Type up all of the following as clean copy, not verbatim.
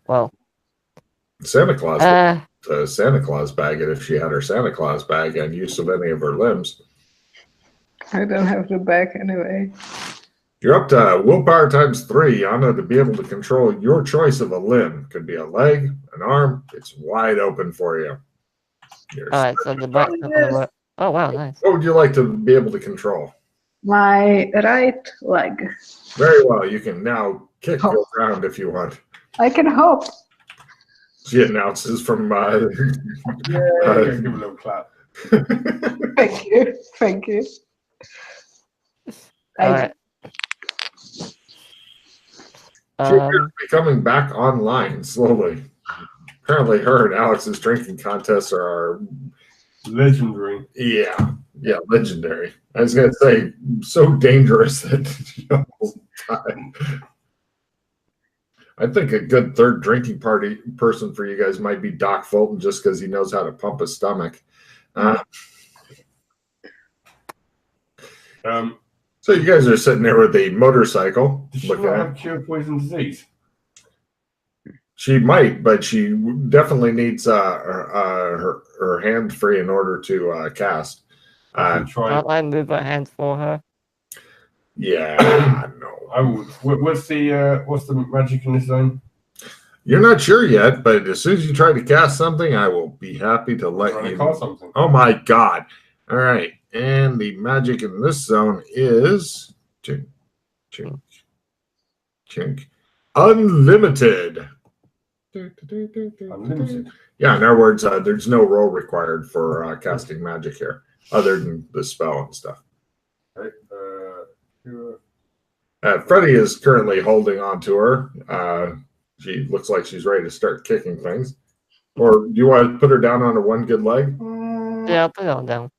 Well, Santa Claus Santa Claus bag it if she had her Santa Claus bag and use of any of her limbs. I don't have the bag anyway. You're up to willpower times 3, Anna, to be able to control your choice of a limb. Could be a leg, an arm. It's wide open for you. all right, so the back. Oh wow, nice. What would you like to be able to control? My right leg. Very well. You can now kick the ground if you want. I can hope. She announces from. Give a little clap. Thank you. Thank you. All right. She appears to be coming back online slowly. Apparently, her and Alex's drinking contests are legendary. Yeah, legendary. I was going to say, so dangerous that she almost died. I think a good third drinking party person for you guys might be Doc Fulton, just because he knows how to pump a stomach. So you guys are sitting there with a motorcycle. Does she not have cure poison disease? She might, but she definitely needs her hand free in order to cast. Can't I move her hands for her? Yeah, no. I would. What's the magic in this zone? You're not sure yet, but as soon as you try to cast something, I will be happy to let you. Cast something. Oh my God! All right, and the magic in this zone is chink, chink, chink, unlimited. Unlimited. Yeah, in other words, there's no roll required for casting magic here, other than the spell and stuff. Right. Freddie is currently holding on to her. She looks like she's ready to start kicking things. Or do you want to put her down on her one good leg? Yeah, I'll put it on down.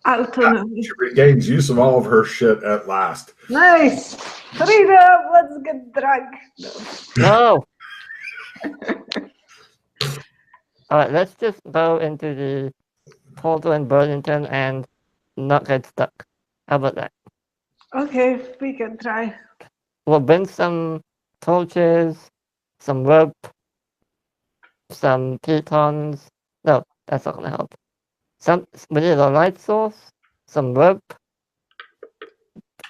Autonomy. She regains use of all of her shit at last. Nice. Freedom. Let's get drunk. No. All right, let's just go into the portal in Burlington and not get stuck. How about that? Okay, we can try. We'll bring some torches, some rope, some pitons. No, that's not gonna help. We need a light source, some rope,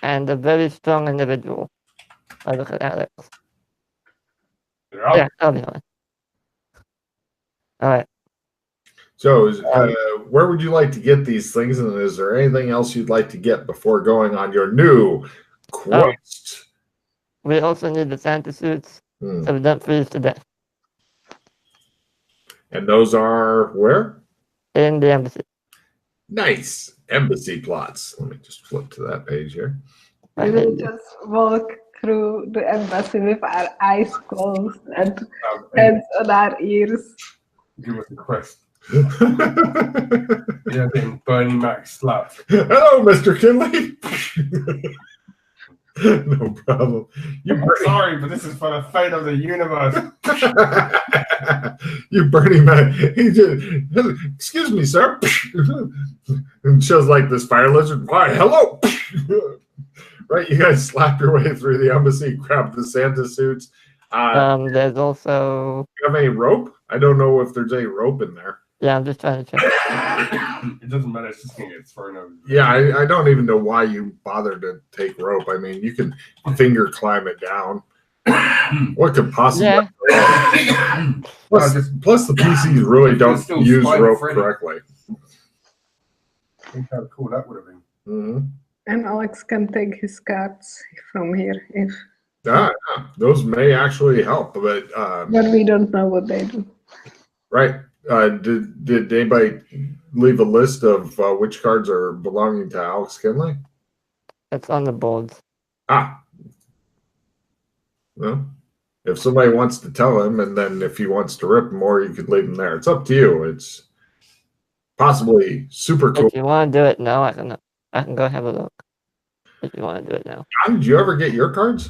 and a very strong individual. I look at Alex. Yeah, I'll be fine. All right. So, where would you like to get these things, and is there anything else you'd like to get before going on your new quest? We also need the Santa suits, so we don't freeze to death. And those are where? In the embassy. Nice. Embassy plots. Let me just flip to that page here. We will just walk through the embassy with our eyes closed and hands on our ears. Give us a quest. Yeah, then Bernie Mac slap. Hello, Mr. Kinley. No problem. I'm sorry, but this is for the fate of the universe. You Bernie Mac. He just, excuse me, sir. And shows like this fire lizard. Why, hello. Right, you guys slap your way through the embassy, grab the Santa suits. There's also. You have any rope? I don't know if there's any rope in there. Yeah, I'm just trying to check. It doesn't matter. It's just going to get thrown over. Yeah, I don't even know why you bother to take rope. I mean, you can finger climb it down. What could possibly? Yeah. Plus the PCs really don't use rope correctly. Think how cool that would have been. Mm-hmm. And Alex can take his cards from here if. Those may actually help, but we don't know what they do. Right. Did anybody leave a list of which cards are belonging to Alex Kinley? It's on the boards. Well, if somebody wants to tell him, and then if he wants to rip more, you could leave them there. It's up to you. It's possibly super cool. If you want to do it now, I can go have a look. If you want to do it now. John, did you ever get your cards?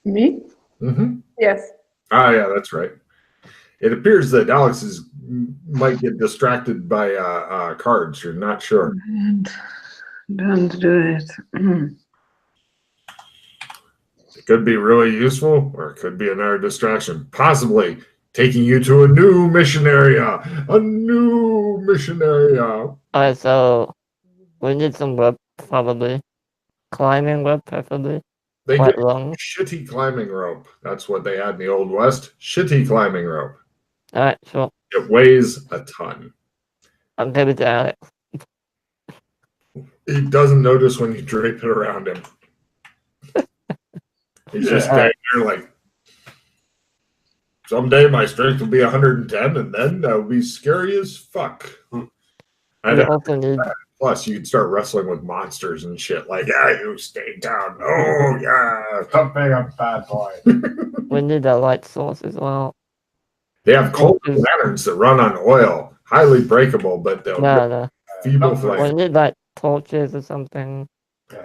Me? Mm-hmm. Yes. Yeah, that's right. It appears that Alex might get distracted by cards. You're not sure. Don't do it. The Could be really useful, or it could be another distraction. Possibly taking you to a new mission area. A new mission area. Alright, so we need some rope, probably. Climbing rope, preferably. They Quite get long. shitty climbing rope. That's what they had in the Old West. Shitty climbing rope. Alright, sure. It weighs a ton. I'll give it to Alex. He doesn't notice when you drape it around him. He's just standing there like, someday my strength will be 110, and then that will be scary as fuck. We also need... Plus, you can start wrestling with monsters and shit. Like, yeah, you stay down. Oh, yeah. Stop being a bad boy. We need a light source as well. They have coal lanterns that run on oil. Highly breakable, but they'll No. feeble We flame. need like torches or something.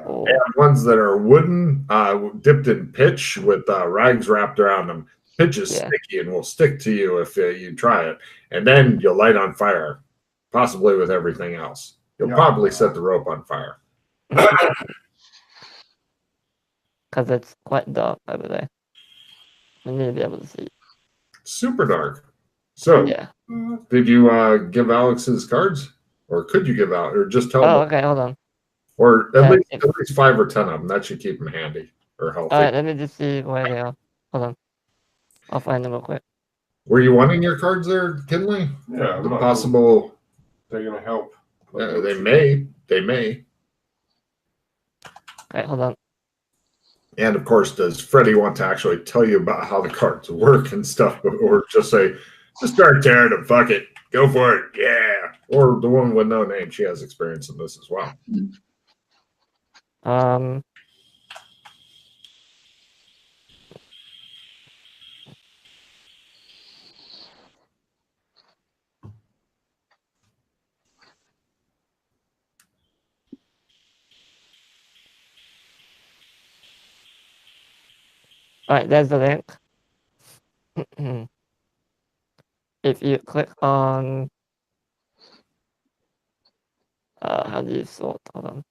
Or... They have ones that are wooden, dipped in pitch with rags wrapped around them. Pitch is sticky and will stick to you if you try it. And then you'll light on fire, possibly with everything else. You'll probably set the rope on fire. Because it's quite dark over there. We need to be able to see. Super dark. So, did you give Alex his cards? Or could you give out? Or just tell him? Oh, okay, hold on. Or at least 5 or 10 of them. That should keep him handy or healthy. Alright, let me just see where they are. Hold on. I'll find them real quick. Were you wanting your cards there, Kinley? Yeah. The possible... They're going to help. They may. They may. Okay, hold on. And of course, does Freddie want to actually tell you about how the cards work and stuff, or just say, just start tearing them, fuck it, go for it, yeah. Or the woman with no name, she has experience in this as well. Alright, there's the link. If you click on... how do you sort? Hold on.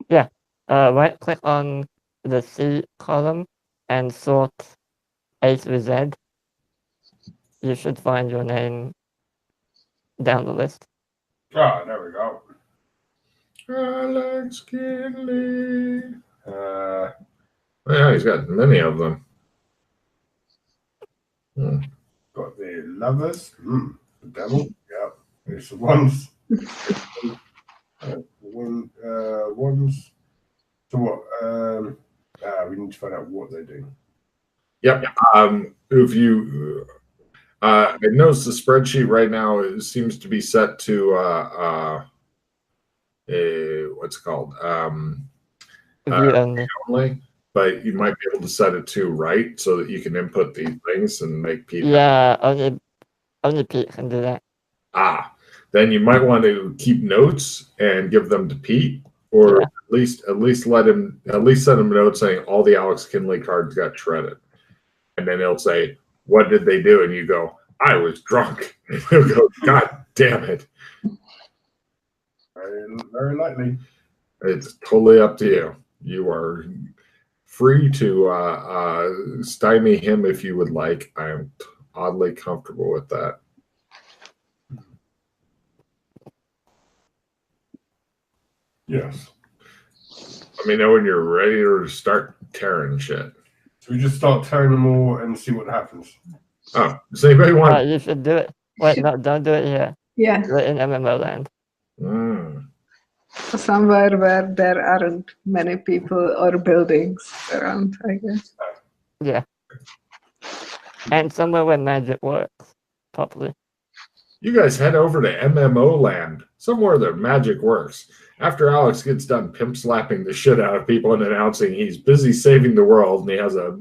Yeah. Right click on the C column and sort A through Z. You should find your name down the list. Oh, there we go. Alex Kinley. Yeah, he's got many of them. Got the lovers. The devil. Yeah. There's the ones. Ones. So what? We need to find out what they do. Yep. If you, I notice the spreadsheet right now seems to be set to what's it called? Only, but you might be able to set it to right so that you can input these things and make people. Yeah, only Pete can do that. Then you might want to keep notes and give them to Pete, or at least send him a note saying all the Alex Kinley cards got shredded, and then he'll say, "What did they do?" And you go, "I was drunk." And he'll go, "God damn it!" Very likely. It's totally up to you. You are free to stymie him if you would like. I am oddly comfortable with that. Yes. Let me know when you're ready to start tearing shit. So we just start tearing them all and see what happens. Oh, does anybody want? You should do it. Wait, no, don't do it here. Yeah. Do it in MMO land. Somewhere where there aren't many people or buildings around, I guess. Yeah. And somewhere where magic works properly. You guys head over to MMO land, somewhere that magic works. After Alex gets done pimp slapping the shit out of people and announcing he's busy saving the world and he has a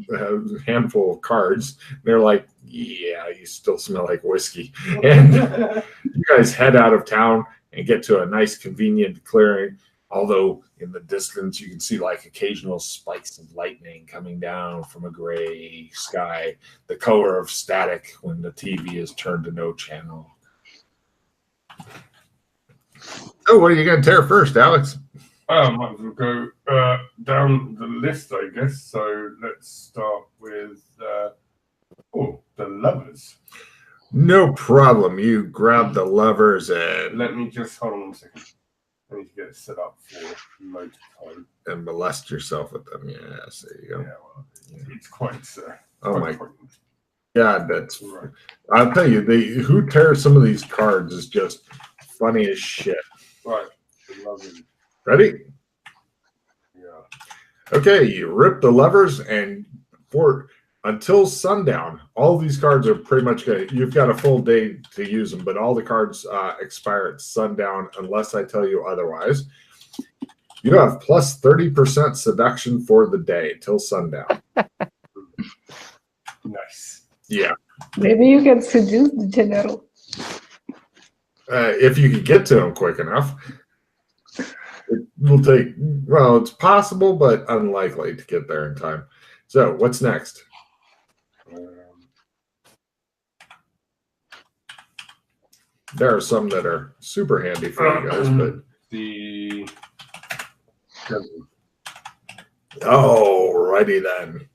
handful of cards, they're like, yeah, you still smell like whiskey. And you guys head out of town and get to a nice convenient clearing. Although in the distance you can see like occasional spikes of lightning coming down from a gray sky, the color of static when the TV is turned to no channel. Oh, what are you going to tear first, Alex? Might as well go down the list, I guess. So let's start with the levers. No problem. You grab the levers and Let me just hold on 1 second. I need to get it set up for load time. and molest yourself with them. Yes, there you go. Yeah, well, it's quite. Oh quite my God, that's right. I'll tell you, who tears some of these cards is just funny as shit. Right, love it. Ready? Yeah. Okay, you rip the levers and until sundown, all these cards are pretty much good. You've got a full day to use them, but all the cards expire at sundown unless I tell you otherwise. You have plus 30% seduction for the day till sundown. Nice. Yeah. Maybe you can seduce the general. If you could get to him quick enough. It will take, well, it's possible, but unlikely to get there in time. So what's next? There are some that are super handy for you guys, but alrighty then.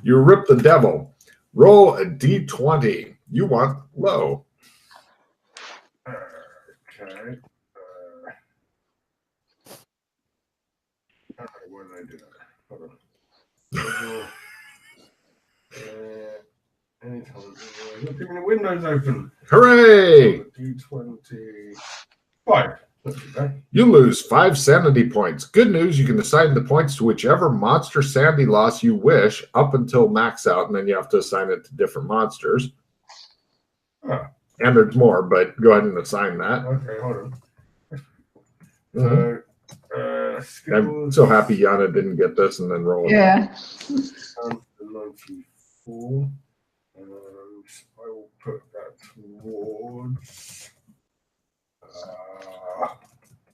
You rip the devil. Roll a d20. You want low. Okay. Where did I do that? Hold on. Anytime. Look at the windows open. Hooray! D25. You lose 5 sanity points. Good news, you can assign the points to whichever monster sanity loss you wish up until max out, and then you have to assign it to different monsters. Oh. And there's more, but go ahead and assign that. Okay, hold on. Mm-hmm. I'm so happy Yana didn't get this and then roll it. Yeah. 94. And I will put that towards.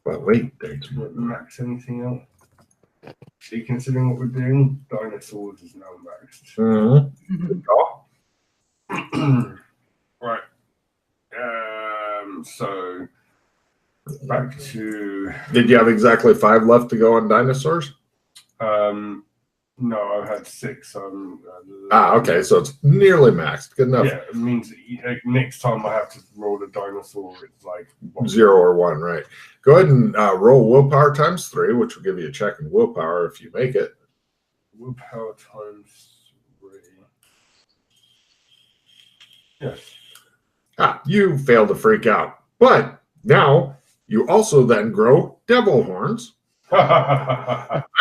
But wait, there's max anything else. See, considering what we're doing, dinosaurs is now maxed. Mm-hmm. Right. So back to. Did you have exactly 5 left to go on dinosaurs? No, I had 6. Okay, so it's nearly maxed. Good enough. Yeah, it means next time I have to roll a dinosaur, it's like 0 or 1, right? Go ahead and roll willpower times 3, which will give you a check in willpower if you make it. Willpower times 3. Yes. You failed to freak out. But now you also then grow devil horns.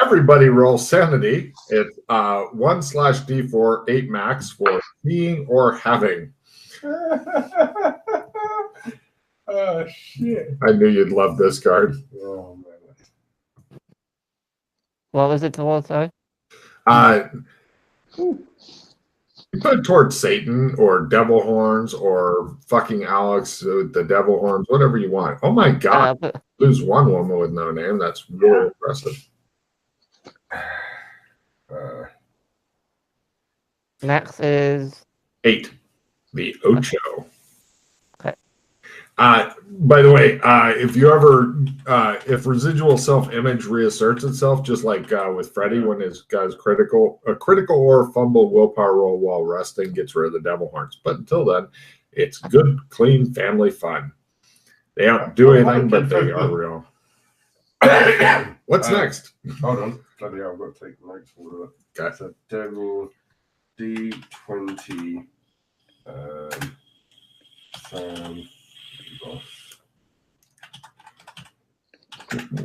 Everybody roll sanity. It's 1/d4, 8 max for being or having. Oh shit! I knew you'd love this card. Oh man. What was it towards, sorry? You put it towards Satan or devil horns or fucking Alex with the devil horns, whatever you want. Oh my God. Lose 1 woman with no name. That's really impressive. Max is 8. The Ocho. Okay. By the way, if you ever, if residual self-image reasserts itself, just like with Freddy, when his guy's critical or fumble willpower roll while resting gets rid of the devil horns. But until then, it's good, clean family fun. They don't do anything, but they are real. What's next? Hold on. Bloody hell, I've got to take notes for that. Okay. So devil D20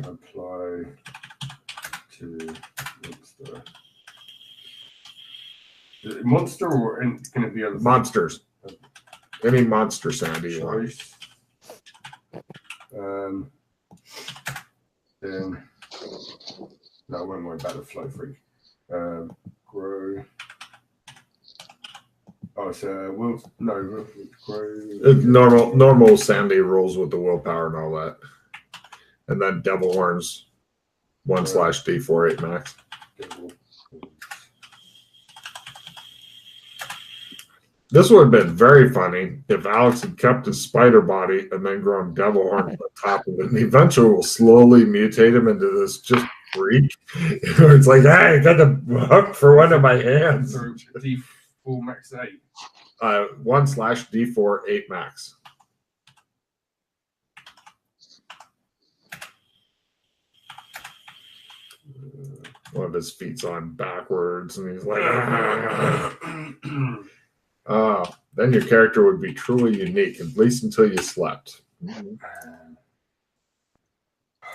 apply to monster. Is it monster or can it be other monsters? Any monster sound you want. Then no, I won't worry about the flow freak. Grow. Oh, so grow. Normal Sandy rolls with the willpower and all that, and then devil horns 1/d4 8 max. This would have been very funny if Alex had kept his spider body and then grown devil horns on top of it, and eventually will slowly mutate him into this just freak. It's like, hey, I got the hook for one of my hands. So D4 max 8. 1/D4 8 max. One of his feet's on backwards, and he's like, then your character would be truly unique, at least until you slept.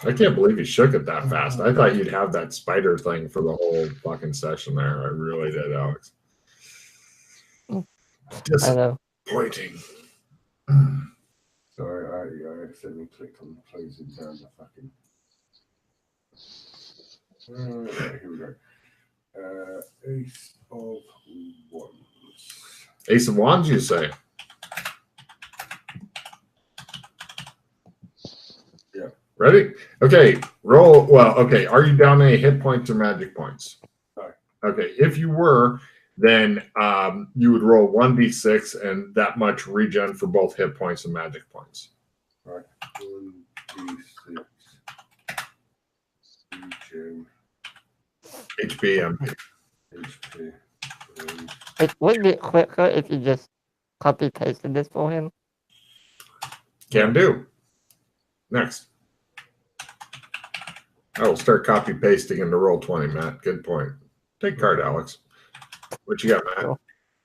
I can't believe you shook it that fast. I thought you'd have that spider thing for the whole fucking session there. I really did, Alex. Disappointing. Sorry, I accidentally clicked on closing down the fucking. Right, here we go. Ace of Wands. Ace of Wands, you say? Yeah. Ready? Okay, roll. Well, okay. Are you down any hit points or magic points? No. Okay, if you were, then you would roll 1d6 and that much regen for both hit points and magic points. All right. 1d6. Regen. HP, MP. HP. It would be quicker if you just copy pasted this for him. Can do. Next. I will start copy pasting into roll 20, Matt. Good point. Take card, Alex. What you got,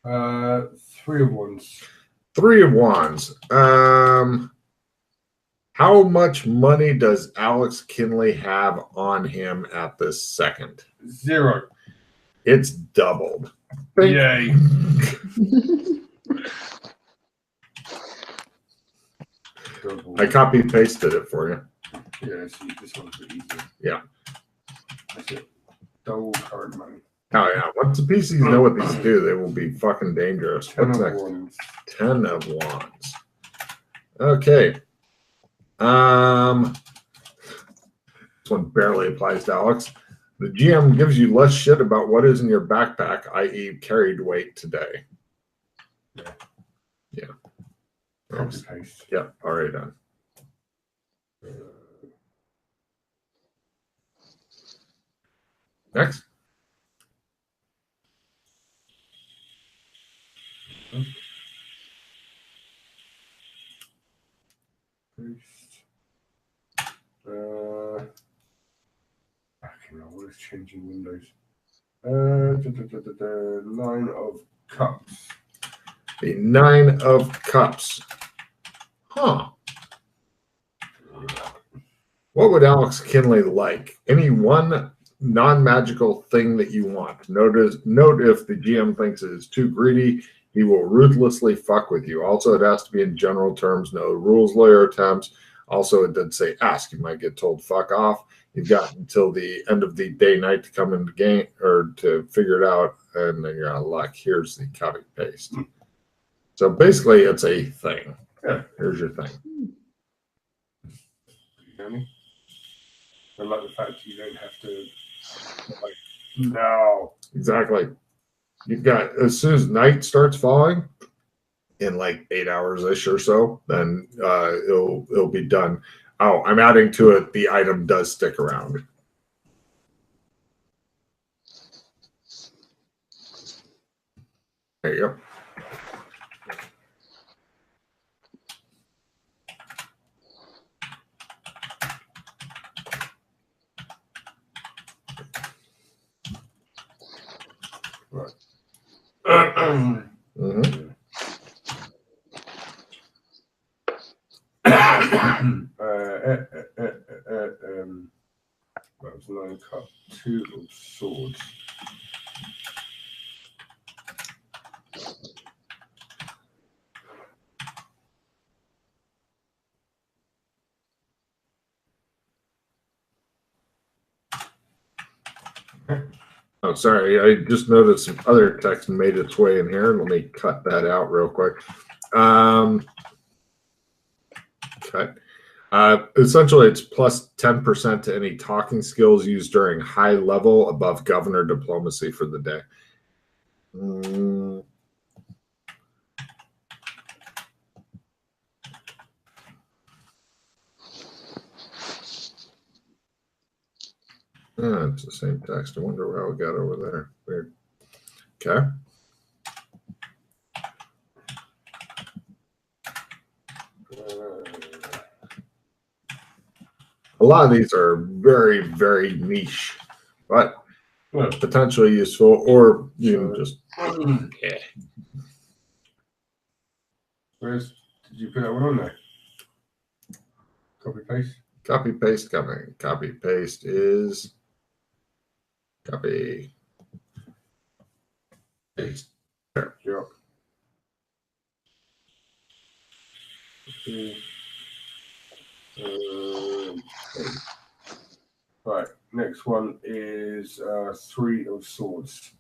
Matt? 3 of Wands. 3 of Wands. How much money does Alex Kinley have on him at this second? 0. It's doubled. Yay. I copy pasted it for you. Yeah, see, this one's a bit easier. Yeah. That's it. Double card money. Oh, yeah. Once the PCs know what these do, they will be fucking dangerous. 10 What's of next? Wands. 10 of Wands. Okay. This one barely applies to Alex. The GM gives you less shit about what is in your backpack, i.e. carried weight today. Yeah. Yeah. Copy paste. Yeah, already done. Next. Paste. What is changing windows? 9 of Cups. The 9 of Cups. Huh. What would Alex Kinley like? Any one non-magical thing that you want. Note if the GM thinks it is too greedy, he will ruthlessly fuck with you. Also, it has to be in general terms, no rules lawyer attempts. Also, it did say ask. You might get told fuck off. You've got until the end of the day night to come in the game or to figure it out, and then you're out of luck. Here's the copy paste. So basically, it's a thing. Yeah, here's your thing. I like the fact you don't have to. Like, no. Exactly. You've got, as soon as night starts falling, in like 8 hours-ish or so, then it'll be done. Oh, I'm adding to it. The item does stick around. There you go. Right. Mm-hmm. That was 9 cup, 2 of swords. Oh, sorry. I just noticed some other text made its way in here. Let me cut that out real quick. Cut. Essentially, it's plus 10% to any talking skills used during high level above governor diplomacy for the day. Yeah, it's the same text. I wonder how we got over there. Weird. Okay. A lot of these are very, very niche, but potentially useful, or you can just yeah. Did you put that one on there? Copy paste. Copy paste coming. Copy paste is copy paste. There. Yep. Okay. Right. Next one is 3 of Swords.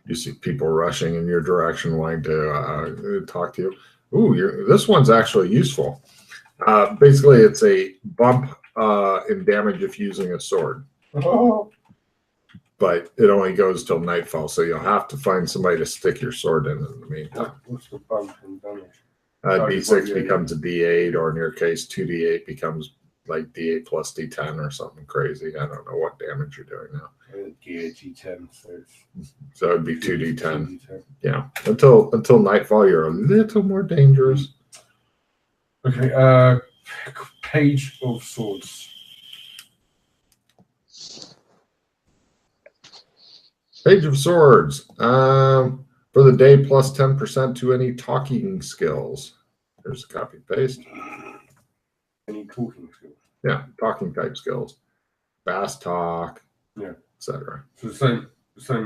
You see people rushing in your direction, wanting to talk to you. Ooh, this one's actually useful. Basically, it's a bump in damage if using a sword. Oh. But it only goes till nightfall, so you'll have to find somebody to stick your sword in the meantime. What's the bump in damage? D6 becomes a D8, or in your case, 2D8 becomes like D8 plus D10 or something crazy. I don't know what damage you're doing now. D8, D10, so it'd be 2D10. Yeah, until nightfall, you're a little more dangerous. Okay, Page of Swords. Page of Swords. For the day, plus 10% to any talking skills. There's a copy paste. Any talking skills? Yeah, talking type skills. Fast talk. Yeah. Etc. So the same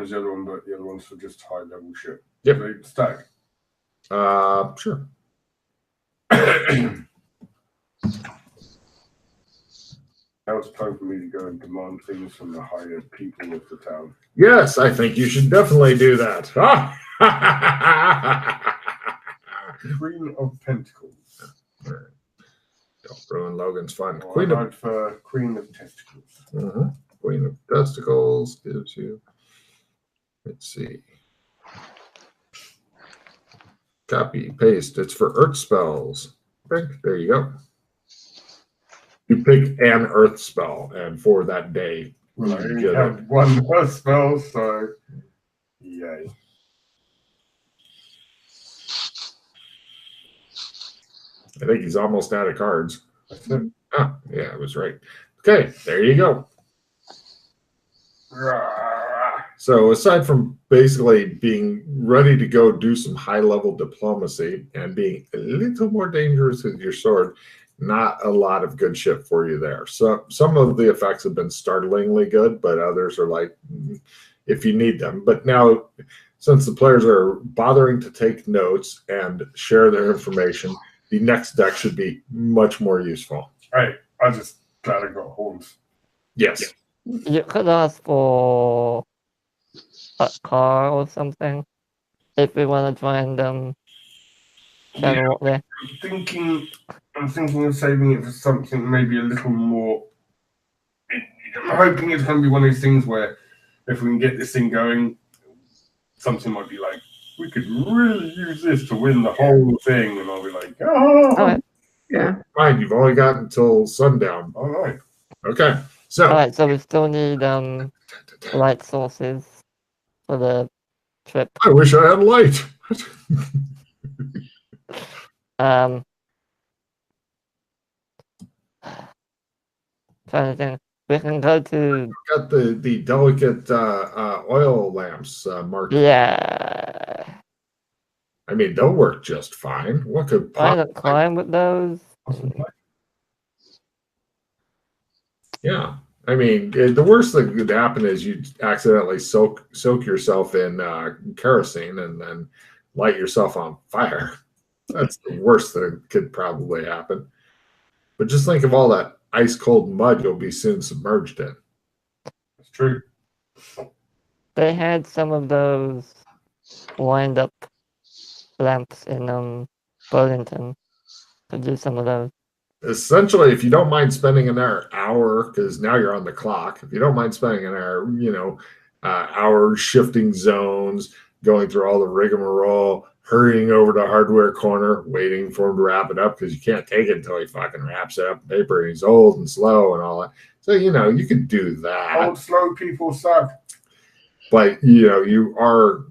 as the other one, but the other one's for just high level shit. Yep. So stack. Sure. Now it's time for me to go and demand things from the higher people of the town. Yes, I think you should definitely do that. Queen of Pentacles. Don't ruin Logan's fun. Well, for Queen of Testicles. Queen of Testicles gives you. Let's see. Copy, paste. It's for Earth spells. Okay, there you go. You pick an Earth spell, and for that day, well, I only have one Earth spell, so yay. I think he's almost out of cards. That's it. Ah, yeah, I was right. Okay, there you go. So aside from basically being ready to go do some high-level diplomacy and being a little more dangerous with your sword, not a lot of good shit for you there. So some of the effects have been startlingly good, but others are like, if you need them. But now, since the players are bothering to take notes and share their information, the next deck should be much more useful. Hey, I just glad I got horns. Yes. You could ask for a car or something if we want to join them. Yeah, I'm thinking of saving it for something maybe a little more. I'm hoping it's going to be one of those things where if we can get this thing going, something might be like, we could really use this to win the whole thing, and I'll be like, oh. All right. Yeah. Fine, you've only got until sundown. All right. Okay. So, All right, so we still need light sources for the trip. I wish I had light. Trying to think. We can go to. Got the delicate oil lamps marked. Yeah. I mean, they'll work just fine. What could Trying to climb with those. Yeah. I mean, the worst that could happen is you accidentally soak yourself in kerosene and then light yourself on fire. That's the worst that could probably happen. But just think of all that ice cold mud you'll be soon submerged in. That's true. They had some of those wind up lamps in Burlington. Could do some of those. Essentially, if you don't mind spending an hour, because now you're on the clock, if you don't mind spending an hour, hour shifting zones, going through all the rigmarole, hurrying over to hardware corner, waiting for him to wrap it up because you can't take it until he fucking wraps it up in paper. And he's old and slow and all that. So, you could do that. Old, slow people suck. But, you are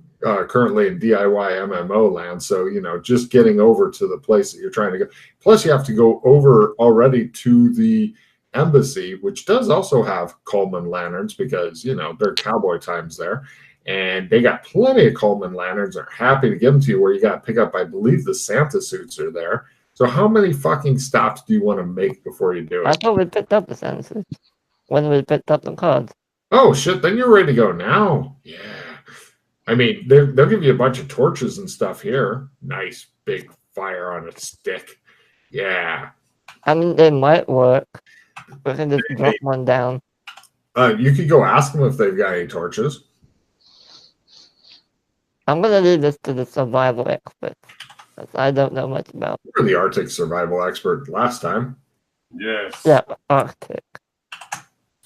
currently in DIY MMO land. So, just getting over to the place that you're trying to go. Plus, you have to go over already to the embassy, which does also have Coleman lanterns because, they're cowboy times there. And they got plenty of Coleman lanterns. They're happy to give them to you where you got to pick up, I believe the Santa suits are there. So how many fucking stops do you want to make before you do it? I thought we picked up the Santa suits when we picked up the cards. Oh, shit. Then you're ready to go now. Yeah. I mean, they'll give you a bunch of torches and stuff here. Nice big fire on a stick. Yeah. I mean, they might work. We can just drop one down. You could go ask them if they've got any torches. I'm going to leave this to the survival experts. I don't know much about. You were the Arctic survival expert last time. Yes. Yeah, Arctic.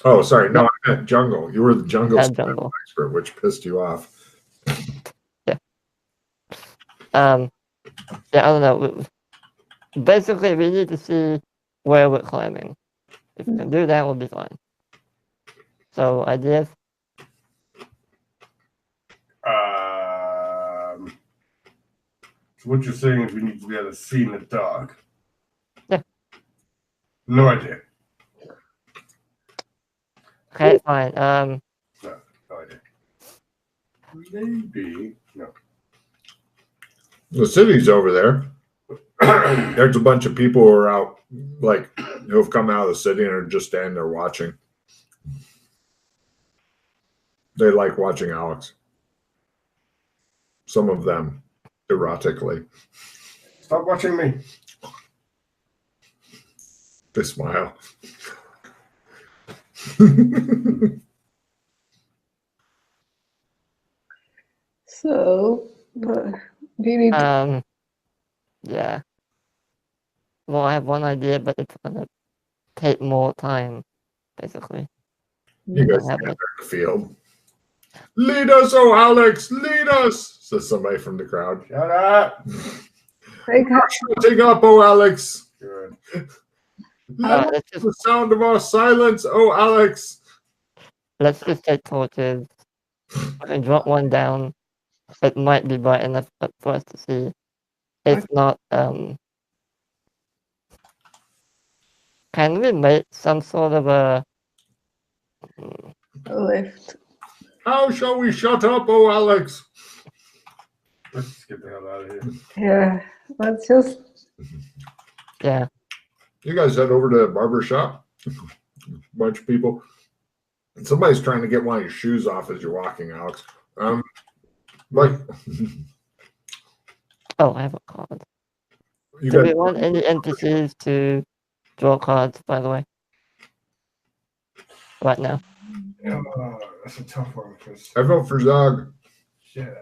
Oh, sorry. No, I meant jungle. You were the jungle Jungle expert, which pissed you off. Yeah. I don't know. Basically, we need to see where we're climbing. If we can do that, we'll be fine. So, ideas? So what you're saying is we need to be able to see in the dark. Yeah. No idea. Okay, fine. No idea. Maybe. No. The city's over there. There's a bunch of people who are out, who have come out of the city and are just standing there watching. They like watching Alex. Some of them, erotically. Stop watching me. They smile. So, do you need to... Yeah. Well, I have one idea, but it's going to take more time, basically. You guys stand there in the field. Lead us, oh Alex, lead us, says somebody from the crowd. Shut up. Shutting up, oh Alex. Good. Let's The sound of our silence, oh Alex. Let's just take torches and drop one down. It might be bright enough for us to see. If not, can we make some sort of a lift? How shall we shut up, oh Alex? Let's just get the hell out of here. Yeah, let's just... Yeah. You guys head over to the barber shop. A bunch of people. And somebody's trying to get one of your shoes off as you're walking, Alex. Oh, I have a card. You Do guys, we want any NPCs to draw cards, by the way? Right now. That's a tough one. Because... I vote for Zog. Yeah.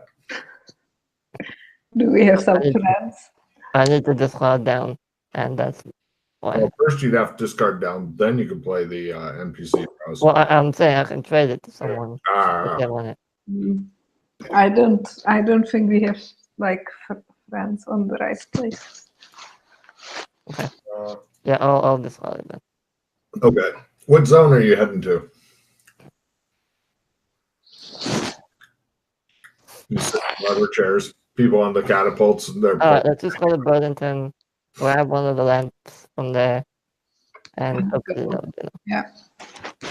Do we have some friends? I need to discard down, and that's why. Well, first you'd have to discard down, then you can play the NPC browser. Well, I'm saying I can trade it to someone if they want it. I don't think we have friends on the right place. Okay. Yeah, I'll discard it then. Okay. What zone are you heading to? You sit in rubber chairs, people on the catapults. Let's just go to Burlington, grab one of the lamps from there, and hopefully Yeah.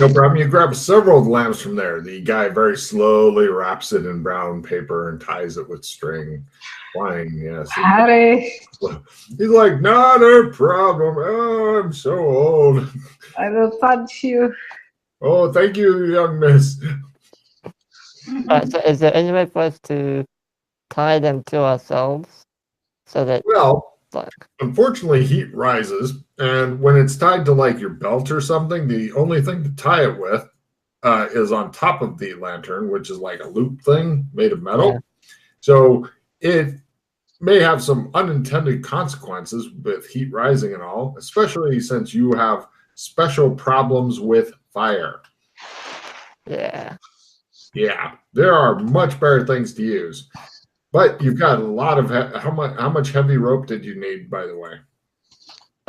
No problem. You grab several of the lamps from there. The guy very slowly wraps it in brown paper and ties it with string. Fine, yes. Harry. He's like, not a problem. Oh, I'm so old. I will punch you. Oh, thank you, young miss. So is there any way for us to tie them to ourselves so that unfortunately heat rises, and when it's tied to your belt or something, the only thing to tie it with is on top of the lantern, which is like a loop thing made of metal. Yeah. So it may have some unintended consequences with heat rising and all, especially since you have special problems with fire. Yeah. Yeah, there are much better things to use. But you've got a lot of how much heavy rope did you need, by the way?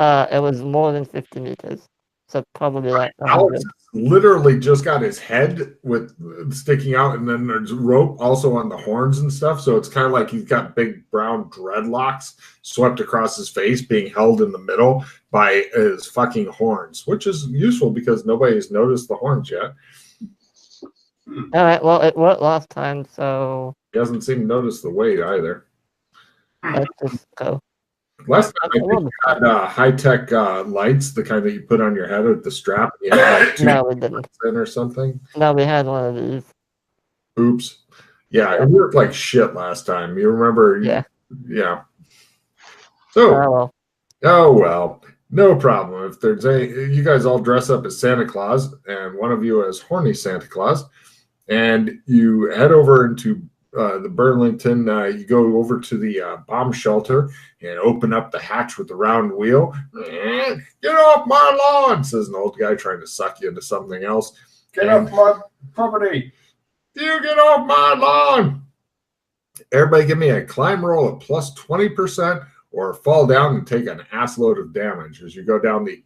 It was more than 50 meters, so probably like 100. Alex literally just got his head with sticking out, and then there's rope also on the horns and stuff. So it's kind of like he's got big brown dreadlocks swept across his face, being held in the middle by his fucking horns, which is useful because nobody's noticed the horns yet. All right, well, it worked last time, so He hasn't seemed to notice the weight either. let's just go. Last time I think you had high-tech lights, the kind that you put on your head with the strap. And you had like 2 No, we didn't. in or something. No, we had one of these. Oops. Yeah, it worked like shit last time. You remember? Yeah. Yeah. So, well. oh well, no problem. If there's you guys all dress up as Santa Claus, and one of you as horny Santa Claus, and you head over into the Burlington, you go over to the bomb shelter and open up the hatch with the round wheel. Get off my lawn, says an old guy trying to suck you into something else. Get off my property. You get off my lawn. Everybody give me a climb roll of plus 20% or fall down and take an ass load of damage as you go down the,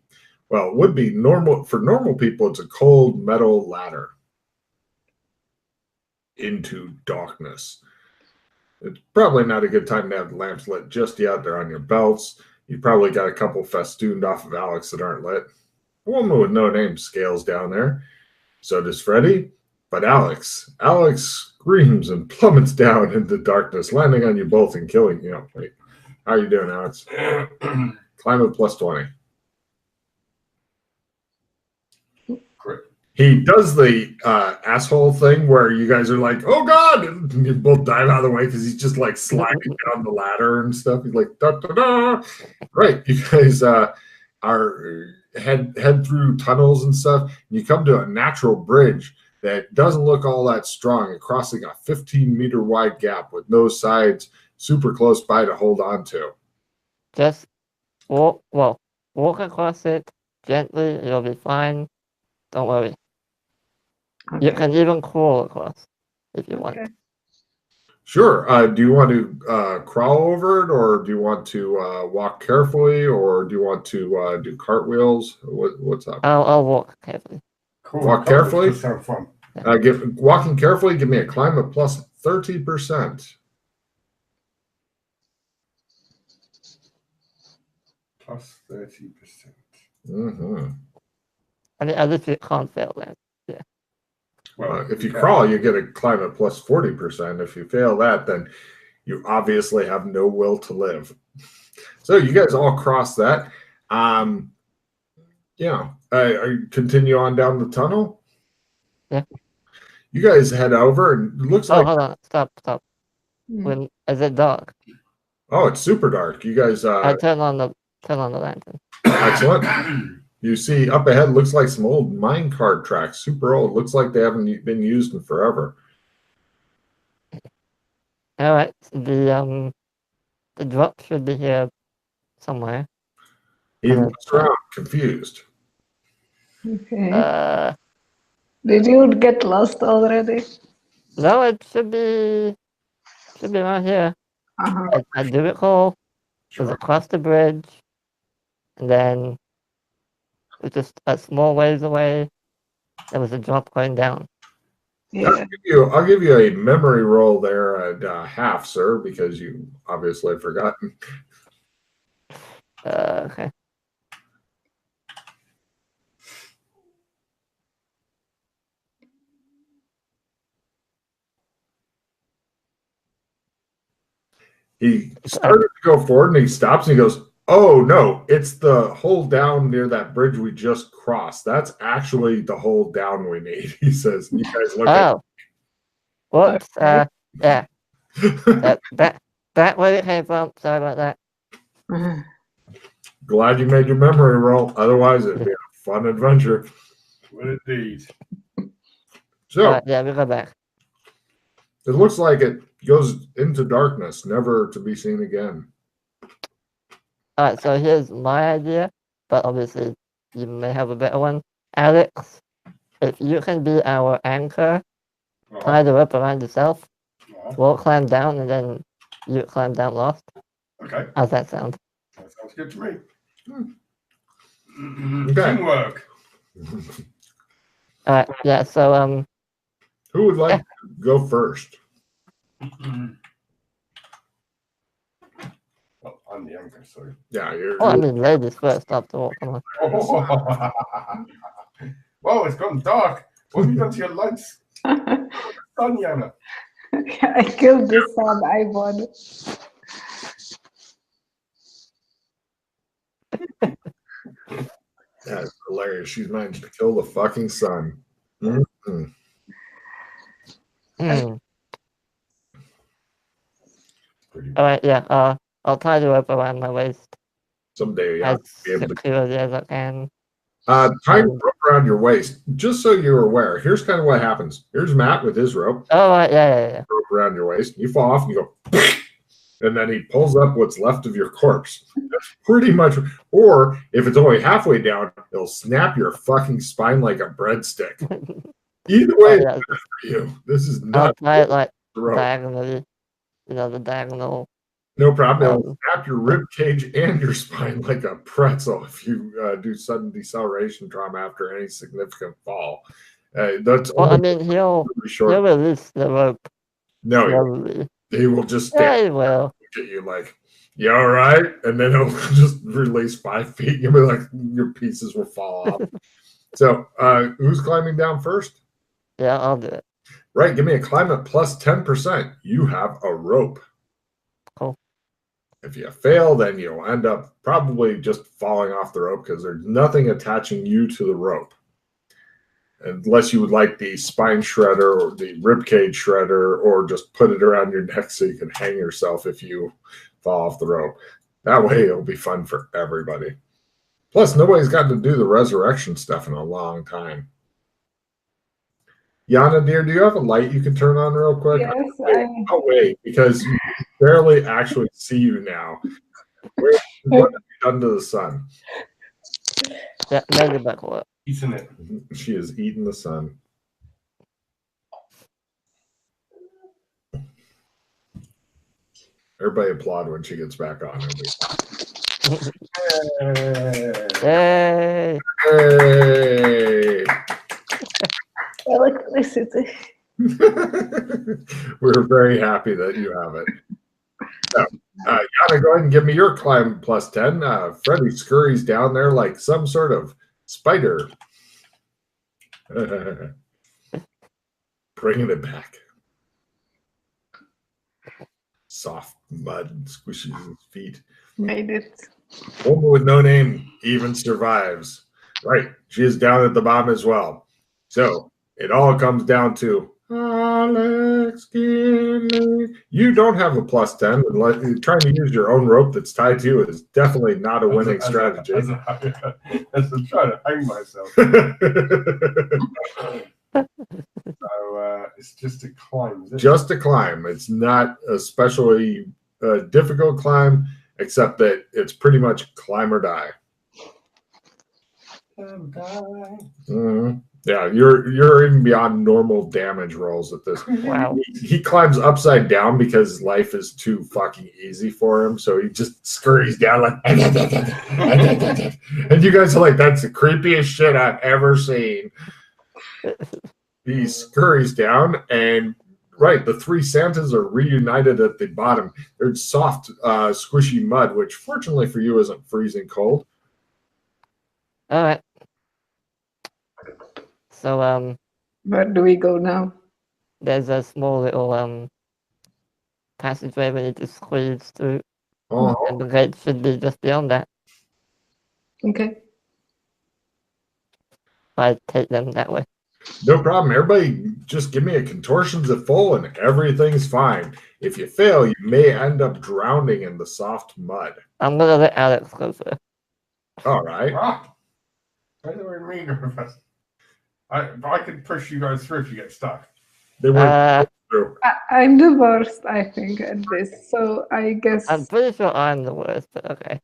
well, it would be normal. For normal people, it's a cold metal ladder into darkness. It's probably not a good time to have lamps lit just yet. They're on your belts. You probably got a couple festooned off of Alex that aren't lit. A woman with no name scales down there. So does Freddy. But Alex screams and plummets down into darkness, landing on you both and killing you. Wait, how are you doing, Alex? Climb of plus 20. Great. He does the asshole thing where you guys are like, oh God, and you both dive out of the way because he's just like sliding down the ladder and stuff. He's like, da, da, da. Right. You guys are head through tunnels and stuff. And you come to a natural bridge that doesn't look all that strong, and crossing a 15-meter wide gap with no sides super close by to hold on to. Just walk across it gently. You'll be fine. Don't worry. Okay. You can even crawl across if you want. Okay. Sure. Do you want to crawl over it, or do you want to walk carefully, or do you want to do cartwheels? What's up? I'll walk carefully. Cool. Walk carefully? Just have fun. Walking carefully, give me a climb of plus 30%. Plus 30%. Mm-hmm. I mean, at least you can't fail that. Yeah. Well, if you crawl, you get a climb of plus 40%. If you fail that, then you obviously have no will to live. So you guys all cross that. Continue on down the tunnel. Yeah. You guys head over, and it looks like. Hold on. Stop. When is it dark? Oh, it's super dark. You guys. I turn on the lantern. Excellent. You see up ahead, looks like some old mine cart tracks, super old. Looks like they haven't been used in forever. All right. The drop should be here somewhere. He looks around, confused. Okay. Did you get lost already? No, it should be right here. Uh-huh. I do recall it was across the bridge, and then just a small ways away, there was a drop going down. Yeah. I'll give you a memory roll there at half, sir, because you obviously have forgotten. Okay. He started to go forward, and he stops, and he goes, oh, no, it's the hole down near that bridge we just crossed. That's actually the hole down we need, he says. You guys look at whoops. Okay. Yeah. That where it came from. Sorry about that. Glad you made your memory roll. Otherwise, it'd be a fun adventure. What indeed. So, Yeah, we go back. it looks like it goes into darkness, never to be seen again. All right, so here's my idea, but obviously you may have a better one. Alex, if you can be our anchor, tie the rope around yourself, we'll climb down and then you climb down last. Okay, How's that sound? that sounds good to me. Okay. Teamwork. All right, yeah. So Who would like to go first? Well, I'm the younger, so. Yeah, you're. I mean, ladies first after all. Come on. Whoa, it's gone dark. What have you done to your lights? Sun, Yana. I killed the sun. I won. That's hilarious. She's managed to kill the fucking sun. Mm-hmm. All right, yeah. I'll tie the rope around my waist Someday, yeah. as securely as I can. Tying the rope around your waist. Just so you're aware, here's kind of what happens. Here's Matt with his rope. Oh, right, yeah. Rope around your waist. You fall off and you go, and then he pulls up what's left of your corpse. That's pretty much. Or if it's only halfway down, it'll snap your fucking spine like a breadstick. Either way, it's better for you. This is I'll not tie it like rope. diagonally. You know, the diagonal. No problem. It'll snap your rib cage and your spine like a pretzel if you do sudden deceleration trauma after any significant fall. That's well, I mean, he'll release the rope. No, slowly. he will just Yeah, stand he will. look at you like, you all right? And then he'll just release 5 feet. You'll be like, your pieces will fall off. So, who's climbing down first? Yeah, I'll do it. Right, give me a climb plus 10%. You have a rope. Cool. If you fail, then you'll end up probably just falling off the rope because there's nothing attaching you to the rope. Unless you would like the spine shredder or the ribcage shredder, or just put it around your neck so you can hang yourself if you fall off the rope. That way it'll be fun for everybody. Plus, nobody's gotten to do the resurrection stuff in a long time. Yana, dear, do you have a light you can turn on real quick? Yes, I'll wait because you barely actually see you now. What have you done to the sun? Yeah, maybe back up. Eating it. She is eating the sun. Everybody applaud when she gets back on. Yay! Hey! electricity. We're very happy that you have it. So, Yana, go ahead and give me your climb plus 10. Freddie scurries down there like some sort of spider. Bringing it back. Soft mud squishes his feet. Made it. Woman with no name even survives. Right. She is down at the bottom as well. So it all comes down to Alex Kinley. You don't have a plus 10. Trying to use your own rope that's tied to you is definitely not a winning strategy. As I'm trying to hang myself. So it's just a climb, is it? Just a climb. It's not a especially difficult climb, except that it's pretty much climb or die. Mm-hmm. Yeah, you're even beyond normal damage rolls at this. Wow. He climbs upside down because life is too fucking easy for him, so he just scurries down like, and you guys are like, that's the creepiest shit I've ever seen. He scurries down, and right, the three Santas are reunited at the bottom. There's soft, squishy mud, which fortunately for you isn't freezing cold. All right. So Where do we go now? there's a small little passageway we need to squeeze through, and the gate should be just beyond that. Okay. I take them that way. No problem. Everybody just give me a contortions at full and everything's fine. If you fail, you may end up drowning in the soft mud. I'm gonna let Alex go first. All right. Why do we go first? I could push you guys through if you get stuck. They went through. I'm the worst, I think, at this. So I guess. I'm pretty sure I'm the worst, but okay.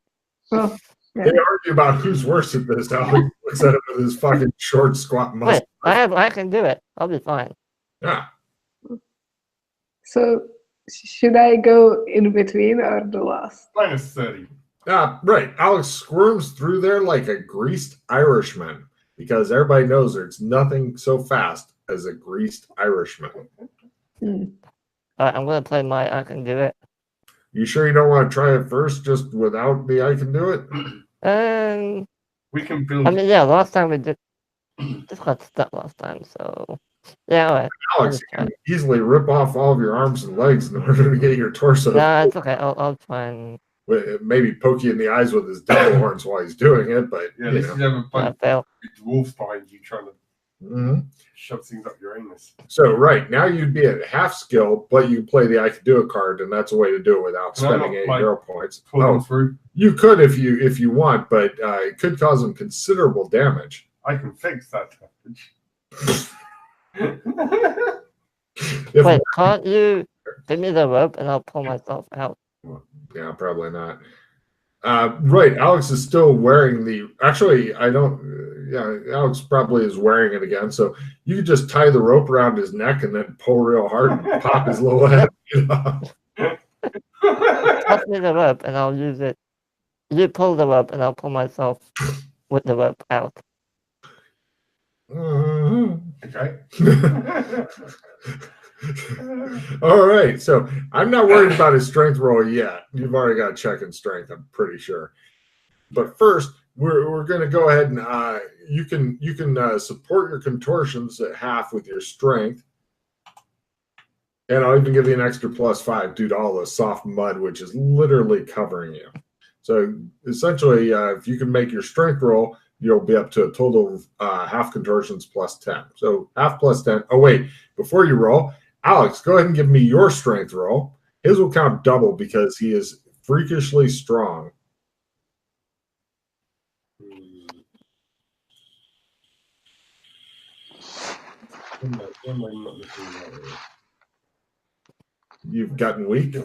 Well, yeah. They argue about who's worse at this. Alex looks at him with his fucking short, squat muscle. Wait, I can do it. I'll be fine. Yeah. So should I go in between or the last? -30. Right. Alex squirms through there like a greased Irishman because everybody knows there's nothing so fast as a greased Irishman. I'm gonna play my I can do it. You sure you don't want to try it first, just without the I can do it? We can build. I mean, yeah. Last time we did just got stuck last time, so yeah. All right. Alex, you can easily rip off all of your arms and legs in order to get your torso. Nah, it's okay. I'll try and maybe poke you in the eyes with his devil horns while he's doing it, but Yeah, this is never fun. fail. Dwarfs behind you trying to shove things up your anus. So right now you'd be at half skill, but you play the I can do it card, and that's a way to do it without spending any hero points. Through. You could if you want, but it could cause them considerable damage. I can fix that damage. Wait, can't you give me the rope and I'll pull myself out? Yeah, probably not. Right, Alex is still wearing the. Actually, I don't. Yeah, Alex probably is wearing it again. So you could just tie the rope around his neck and then pull real hard and pop his little head. Pass me the rope and I'll use it. You pull the rope and I'll pull myself with the rope out. Okay. All right. So I'm not worried about his strength roll yet. You've already got a check in strength, I'm pretty sure. But first, we're going to go ahead and you can support your contortions at half with your strength. And I'll even give you an extra +5 due to all the soft mud, which is literally covering you. So essentially, if you can make your strength roll, you'll be up to a total of half contortions +10. So half +10. Oh, wait. Before you roll, Alex, go ahead and give me your strength roll. His will count double because he is freakishly strong. You've gotten weak?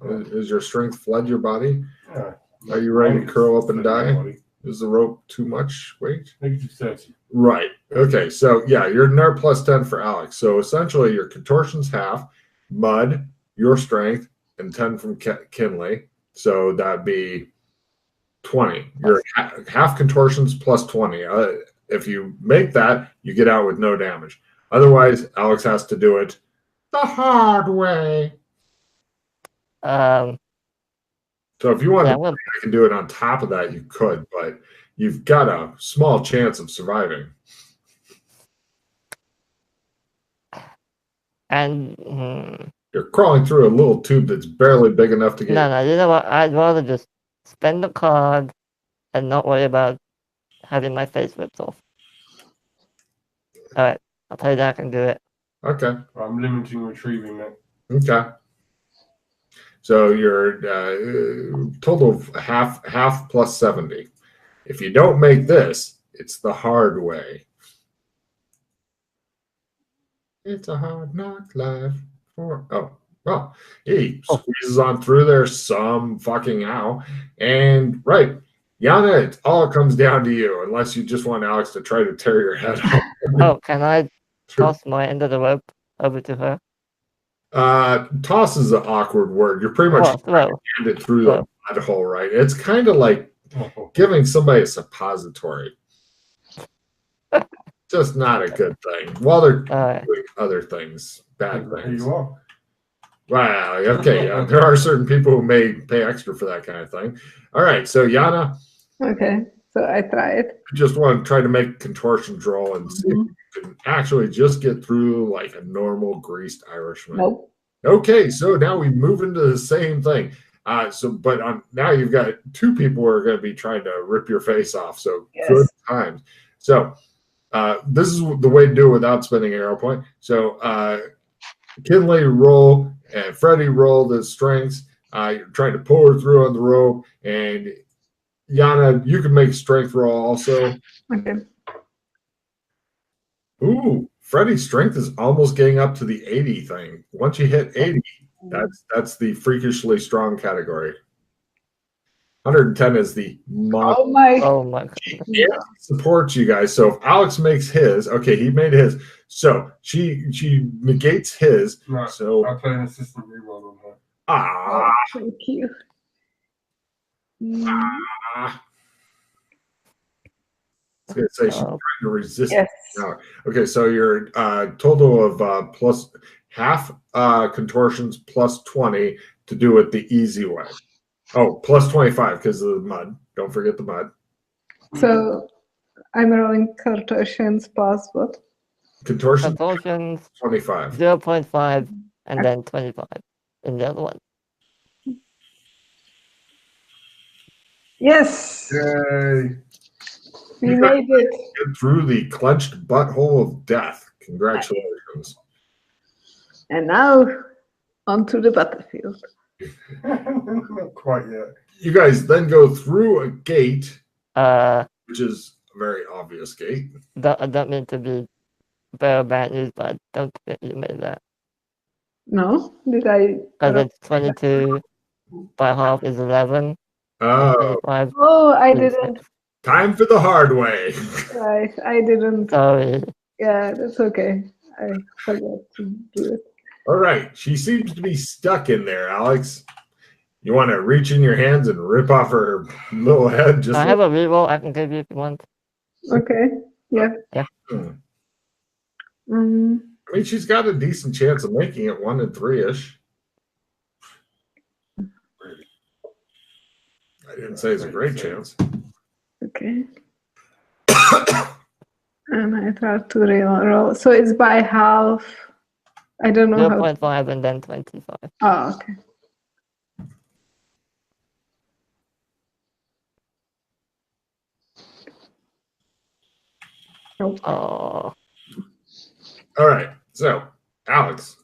Has your strength fled your body? Yeah. Are you ready to curl up and die? Is the rope too much weight? -30. Right. Okay. So yeah, you're near +10 for Alex. So essentially, your contortions half, mud, your strength, and 10 from Kinley. So that'd be 20. You're half contortions +20. If you make that, you get out with no damage. Otherwise, Alex has to do it the hard way. So if you want to, I can do it on top of that, you could, but you've got a small chance of surviving. And you're crawling through a little tube that's barely big enough to get. No, you know what? I'd rather just spend the card and not worry about having my face ripped off. All right, I'll tell you that I can do it. Okay. I'm limiting retrieving that. Okay. So you're total of half +70. If you don't make this, it's the hard way. It's a hard knock life for. Oh, well, he squeezes on through there some fucking how. And right, Yana, it all comes down to you, unless you just want Alex to try to tear your head off. Oh, can I toss my end of the rope over to her? Toss is an awkward word. You're pretty much hand it through the mud hole, right? It's kind of like giving somebody a suppository. Just not a good thing. While they're doing other things, bad things. You are. Wow. Okay. There are certain people who may pay extra for that kind of thing. All right. So Yana. Okay. So I try it. Just want to try to make contortion roll and see if you can actually just get through like a normal greased Irishman. Nope. Okay, so now we move into the same thing. Now you've got two people who are going to be trying to rip your face off. So good times. So this is the way to do it without spending an arrow point. So Kinley roll and Freddie roll the strengths. You're trying to pull her through on the rope, and Yana, you can make strength roll also. Okay. Ooh, Freddie's strength is almost getting up to the 80 thing. Once you hit 80, that's the freakishly strong category. 110 is the mod. Oh my. Oh my god. It supports you guys. So if Alex makes his, okay, he made his. So she negates his. Right. So I'll play an assistant reroll on her. Oh, thank you. I was gonna say she's trying to resist. Yes. Now. Okay, so your total of plus half contortions plus 20 to do it the easy way. Oh, plus 25 because of the mud. Don't forget the mud. So I'm rolling contortions plus what? Contortion Contortions 25. 0.5 and then 25 in the other one. Yes, Yay! we You got- made it. Get through the clenched butthole of death. Congratulations. And now onto the battlefield. Not quite yet. You guys then go through a gate, I which is a very obvious gate. don't mean to be very bad news, but I don't think you made that. No? Did I? Because it's 22 by half is 11. Oh, 25 Oh, I is didn't. 6. time for the hard way. Right, I didn't. Sorry. Yeah, that's okay. I forgot to do it. All right. She seems to be stuck in there, Alex. You want to reach in your hands and rip off her little head? Just I have a reroll I can give you if you want. Okay. Yeah. Hmm. Mm, I mean, she's got a decent chance of making it 1 in 3-ish. I didn't say it's a great chance. okay. And I thought to roll. So it's by half. I don't know how. 0.5 and then 25. Oh, okay. Nope. Oh, All right. So, Alex,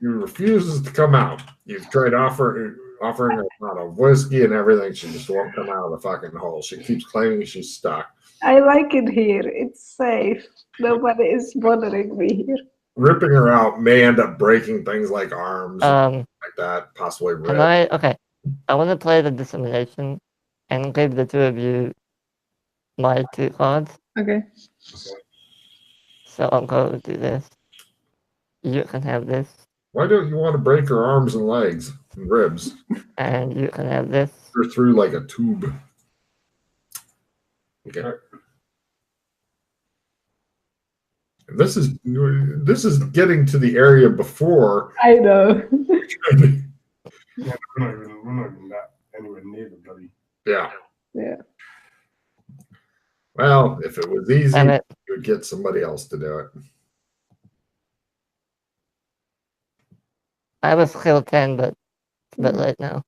you refuses to come out. You've tried offering her a lot of whiskey and everything. She just won't come out of the fucking hole. She keeps claiming she's stuck. I like it here. It's safe. Nobody is bothering me here. Ripping her out may end up breaking things like arms and like that, possibly can ribs. okay. I want to play the dissemination and give the two of you my 2 cards. Okay. So I'm going to do this. You can have this, Why don't you want to break her arms and legs and ribs? and you can have this. Her through like a tube. Okay. And this is getting to the area before. I know. Yeah, we're not even that anywhere near the bloody. Yeah. Yeah. Well, if it was easy, Damn it. you would get somebody else to do it. I have a skill 10, but it's a bit late now.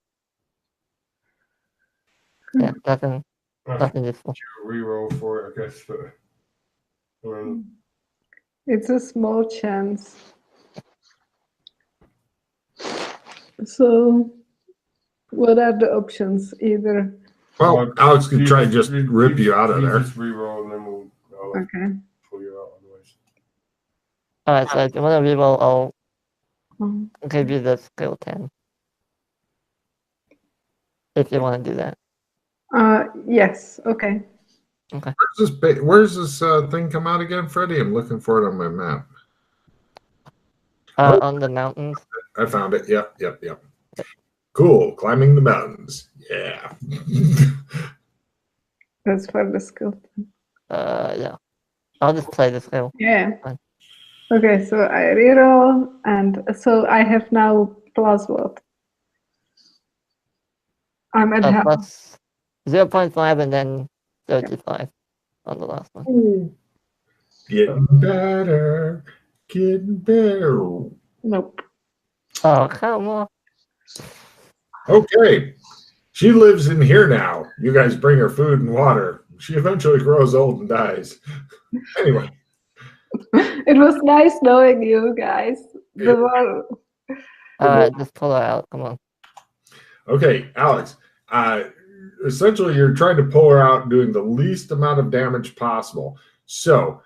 Yeah, nothing useful. Reroll for it, I guess. But, It's a small chance. So, what are the options? Either. Well, Alex could try and just rip you out of there. Just reroll and then I'll Okay. pull you out otherwise. Alright, so if you want to reroll, I'll Um, give you the skill 10. If you want to do that. yes. Okay. Where's this thing come out again, Freddie? I'm looking for it on my map. On the mountains. I found it. Yep. Cool. Climbing the mountains. Yeah. That's for the skill. Yeah. I'll just play the skill. Yeah. Fine. Okay, so I reroll, and so I have now plus what? I'm at half. Plus 0.5 and then 35 on the last one. Getting better. Getting better. Nope. Oh, come on. Okay. She lives in here now. You guys bring her food and water. She eventually grows old and dies. Anyway. It was nice knowing you guys. The more... Alright, just pull her out. Come on. Okay, Alex. Essentially, you're trying to pull her out doing the least amount of damage possible. So,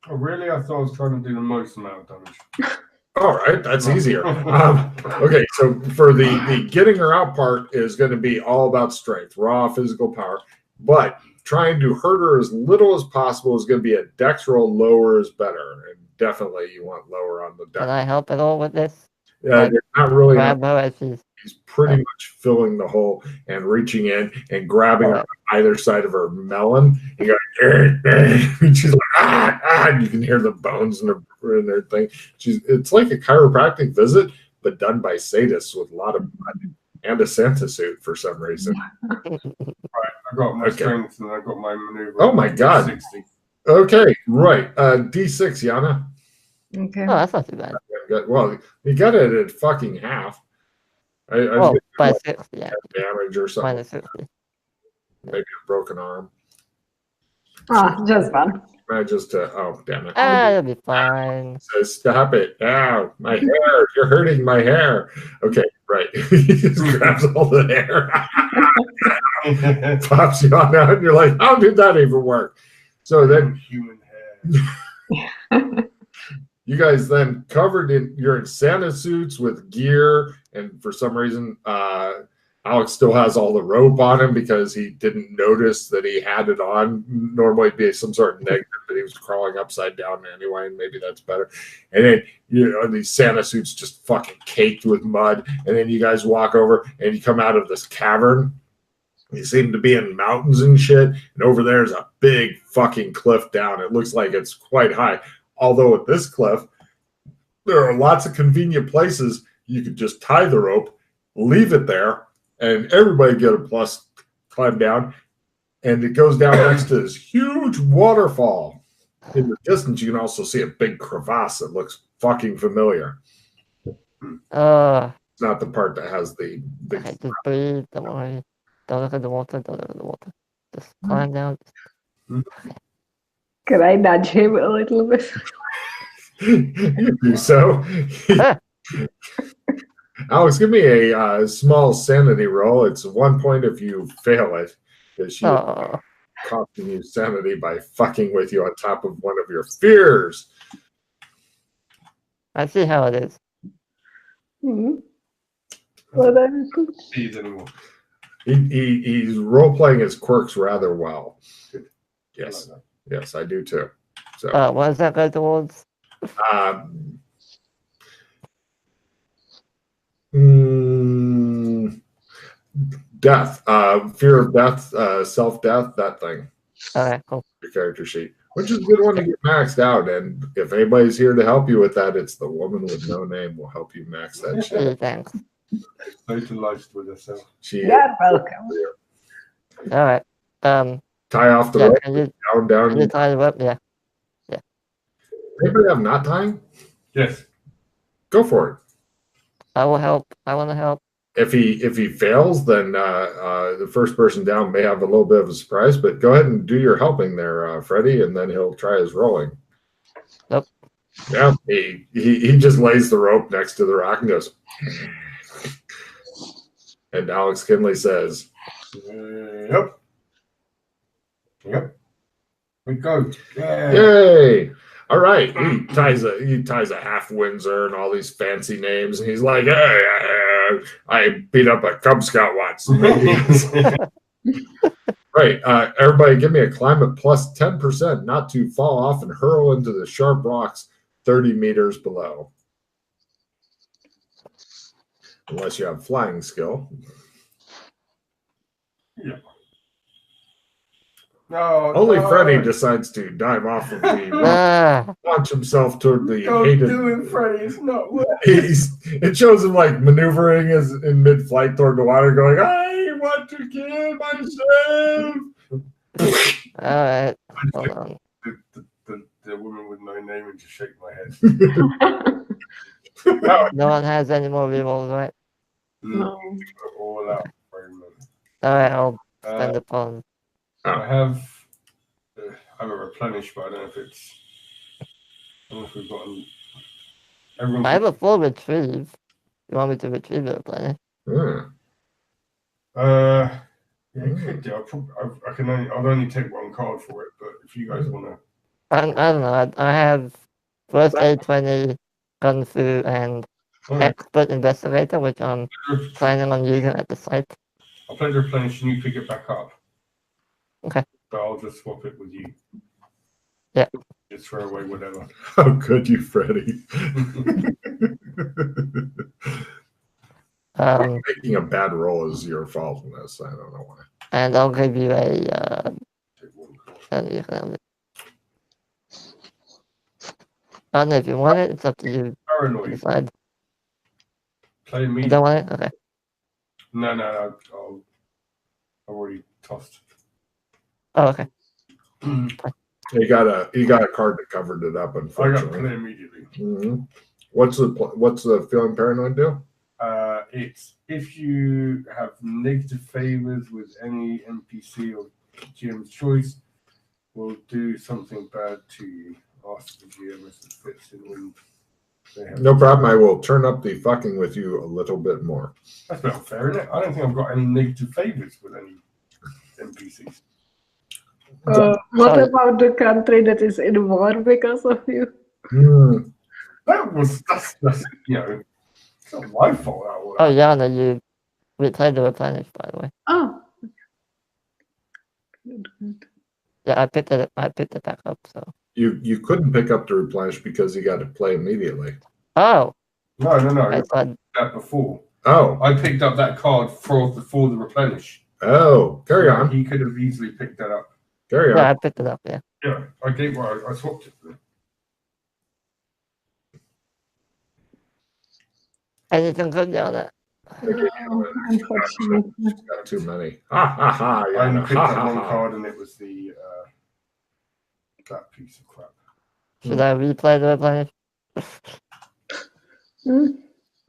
Oh, really? I thought I was trying to do the most amount of damage. All right, that's easier. Okay, so for the getting her out part is going to be all about strength, raw physical power, but trying to hurt her as little as possible is going to be a dex roll. Lower is better, and definitely you want lower on the dex. Can I help at all with this? You're not really. Grab her as she's... He's pretty much filling the hole and reaching in and grabbing her on either side of her melon. And and she's like, and you can hear the bones in her thing. It's like a chiropractic visit, but done by sadists with a lot of blood and a Santa suit for some reason. Right, I got my strength and I got my maneuver. Oh my god. 60. Okay, right. D6, Yana. Okay. Oh, that's not too bad. Well, you got it at fucking half. By 60, yeah. Damage or something. Minus 60. Maybe a broken arm. Just one. Oh, damn it. It'll be fine. So stop it. Ow, my hair. You're hurting my hair. Okay, right. He just grabs all the hair. Pops you on out, and you're like, how did that even work? So then human hair. You guys then you're in Santa suits with gear, and for some reason, Alex still has all the rope on him because he didn't notice that he had it on. Normally it'd be some sort of negative, but he was crawling upside down anyway, and maybe that's better. And then, these Santa suits just fucking caked with mud, and then you guys walk over, and you come out of this cavern. You seem to be in mountains and shit, and over there's a big fucking cliff down. It looks like it's quite high. Although at this cliff, there are lots of convenient places you could just tie the rope, leave it there, and everybody get a plus climb down. And it goes down next to this huge waterfall. In the distance, you can also see a big crevasse that looks fucking familiar. It's not the part that has the big... Okay, just breathe, don't worry. Don't look at the water, Just climb down. Could I nudge him a little bit? You do so. Alex, give me a small sanity roll. It's 1 point if you fail it, because she costing you sanity by fucking with you on top of one of your fears. I see how it is. He's role playing his quirks rather well. Yes. Yes, I do too. So, what does that go towards? Death, fear of death, self-death, that thing. Okay, cool. Your character sheet, which is a good one to get maxed out. And if anybody's here to help you with that, it's the woman with no name will help you max that shit. Thanks. So delighted with herself. You're welcome. All right. Tie off the rope. Down. Can you tie the rope? Yeah. Anybody have knot tying? Yes. Go for it. I will help. I want to help. If he fails, then the first person down may have a little bit of a surprise. But go ahead and do your helping there, Freddie, and then he'll try his rolling. Nope. Yeah, he just lays the rope next to the rock and goes. And Alex Kinley says, "Yep. We go. Yay! All right." He ties a half Windsor and all these fancy names, and he's like, "Hey, I beat up a Cub Scout once." Right. Everybody, give me a climate plus 10%, not to fall off and hurl into the sharp rocks 30 meters below. Unless you have flying skill. Yeah. No, Only Freddie decides to dive off of the launch himself toward the hated. Do it, Freddie. It's not worth it shows him like maneuvering as in mid-flight toward the water, going, "I want to kill myself." All right. Hold on. The woman with no name and just shake my head. No one has any more rerolls, right? No. All out. All right, I'll spend upon. I have a replenish, but I don't know if it's. I don't know if we've gotten. I have a full retrieve. You want me to retrieve the replenish? Yeah, you could do. I'll only take one card for it, but if you guys want to. I don't know. I have first A20, Kung Fu and Okay. Expert Investigator, which I'm planning on using at the site. I'll play the replenish and you pick it back up. Okay. But I'll just swap it with you. Yeah. Just throw away whatever. How could you, Freddie? Making a bad roll is your fault in this. I don't know why. And I'll give you a Take one card. I don't know if you want it. It's up to you to Paranoid. decide. Play You me. don't want it? Okay. No. I've already tossed. Oh, okay. You got a card that covered it up. I got Unfortunately. play immediately. Mm-hmm. What's the feeling paranoid do? It's if you have negative favors with any NPC or GM's choice, will do something bad to you. Ask the GM if it fits in with they have. No problem. I will turn up the fucking with you a little bit more. That's not fair, isn't it? I don't think I've got any negative favors with any NPCs. What about the country that is in war because of you? That's it's not my fault. Oh, Yana, you replayed the replenish, by the way. Oh. Good. Yeah, I picked it back up. So. You couldn't pick up the replenish because you got to play immediately. Oh. No. I You thought. did that before. Oh. I picked up that card for the replenish. Oh. Carry on. He could have easily picked that up. Carry on. Yeah, I picked it up. Yeah. Yeah, I swapped it. Anything good, Yana? Unfortunately. Got too many. Ha ha ha. I Yeah. only picked Ha, up ha, one ha. card, and it was the that piece of crap. Should I replay the replenish?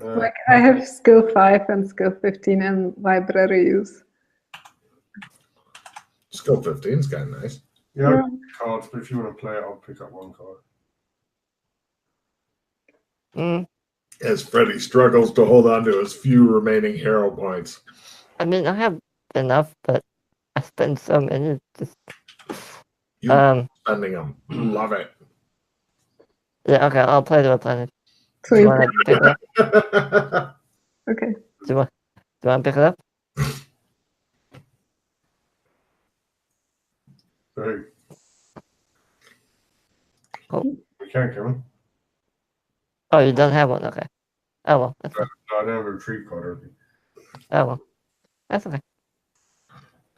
Like I have skill 5 and skill 15 and library use. Skill 15 is kind of nice. Yeah, cards, but if you want to play it, I'll pick up one card. As Freddy struggles to hold on to his few remaining hero points. I mean, I have enough, but I spend so many. Just Spending them. Love it. yeah. Okay, I'll play the replenish. So Do you you want to pick it up? okay. Do you want to pick it up? So, Cool. we can, can we? Oh, you don't have one. Okay. Oh well. That's fine. No, I don't have a retrieve card. Oh well. That's okay.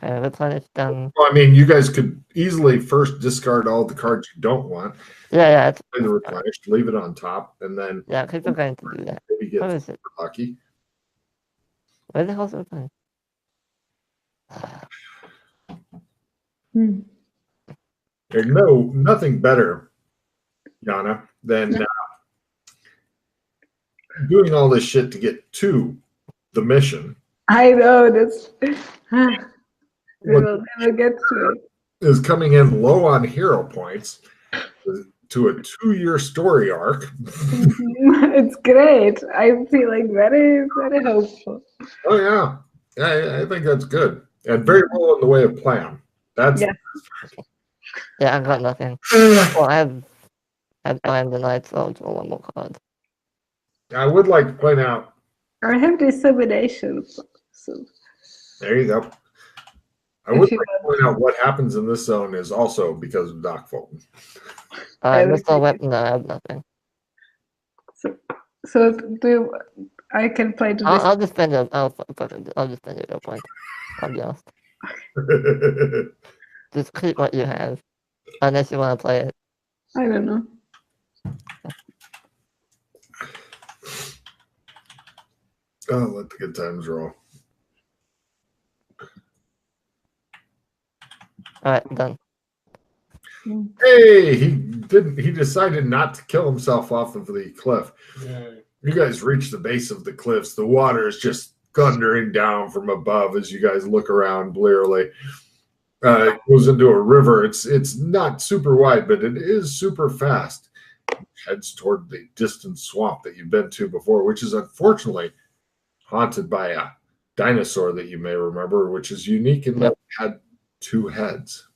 Okay, replenish done. Well, I mean, you guys could easily first discard all the cards you don't want. Yeah. It's, Play the replenish, leave it on top, and then yeah, people are going to do that. maybe get What is it? super lucky. Where the hell's the replenish? There's nothing better, Yana, than doing all this shit to get to the mission. I know that's we will never get to it. Is coming in low on hero points to a 2-year story arc. It's great. I'm feeling very, very hopeful. Oh yeah, I think that's good and very little in the way of plan. That's Yeah. Yeah, I got nothing. Well, I have the Night Soldier, one more card. I would like to point out. I have dissemination. So There you go. I would like to point out what happens in this zone is also because of Doc Fulton. Missile weapon, I have nothing. so I can play the I'll just spend it. I'll just spend it at a point. I'll be honest. Just keep what you have, unless you want to play it. I don't know. Oh, let the good times roll. All right, done. Hey, he decided not to kill himself off of the cliff. Yeah. You guys reach the base of the cliffs. The water is just thundering down from above as you guys look around blearily. It goes into a river. It's not super wide, but it is super fast. It heads toward the distant swamp that you've been to before, which is unfortunately haunted by a dinosaur that you may remember, which is unique in that it had 2 heads.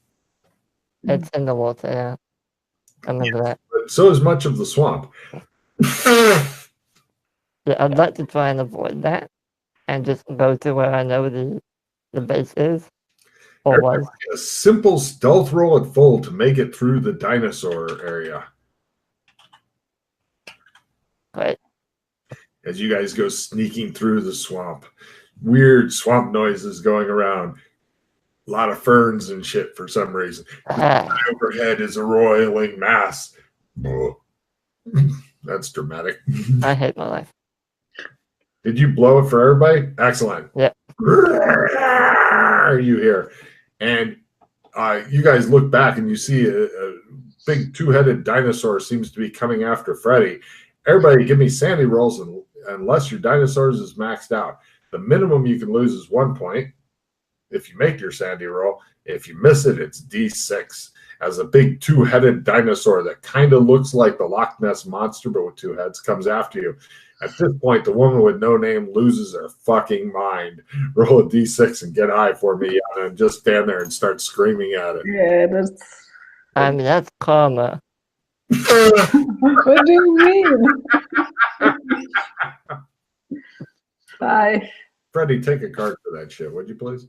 It's in the water, yeah. I remember that. But so is much of the swamp. Yeah, I'd like to try and avoid that and just go to where I know the base is or was. A simple stealth roll at full to make it through the dinosaur area. Right. As you guys go sneaking through the swamp. Weird swamp noises going around. A lot of ferns and shit for some reason. Overhead is a roiling mass. That's dramatic. I hate my life. Did you blow it for everybody? Excellent. Yeah. You hear. And you guys look back and you see a big two-headed dinosaur seems to be coming after Freddy. Everybody give me sandy rolls unless your dinosaurs is maxed out. The minimum you can lose is 1 point if you make your sandy roll. If you miss it, it's D6. As a big two-headed dinosaur that kind of looks like the Loch Ness Monster but with two heads comes after you. At this point, the woman with no name loses her fucking mind. Roll a D6 and get high for me, Yana, and just stand there and start screaming at it. Yeah, that's. I mean, that's karma. What do you mean? 5. Freddie, take a card for that shit, would you please?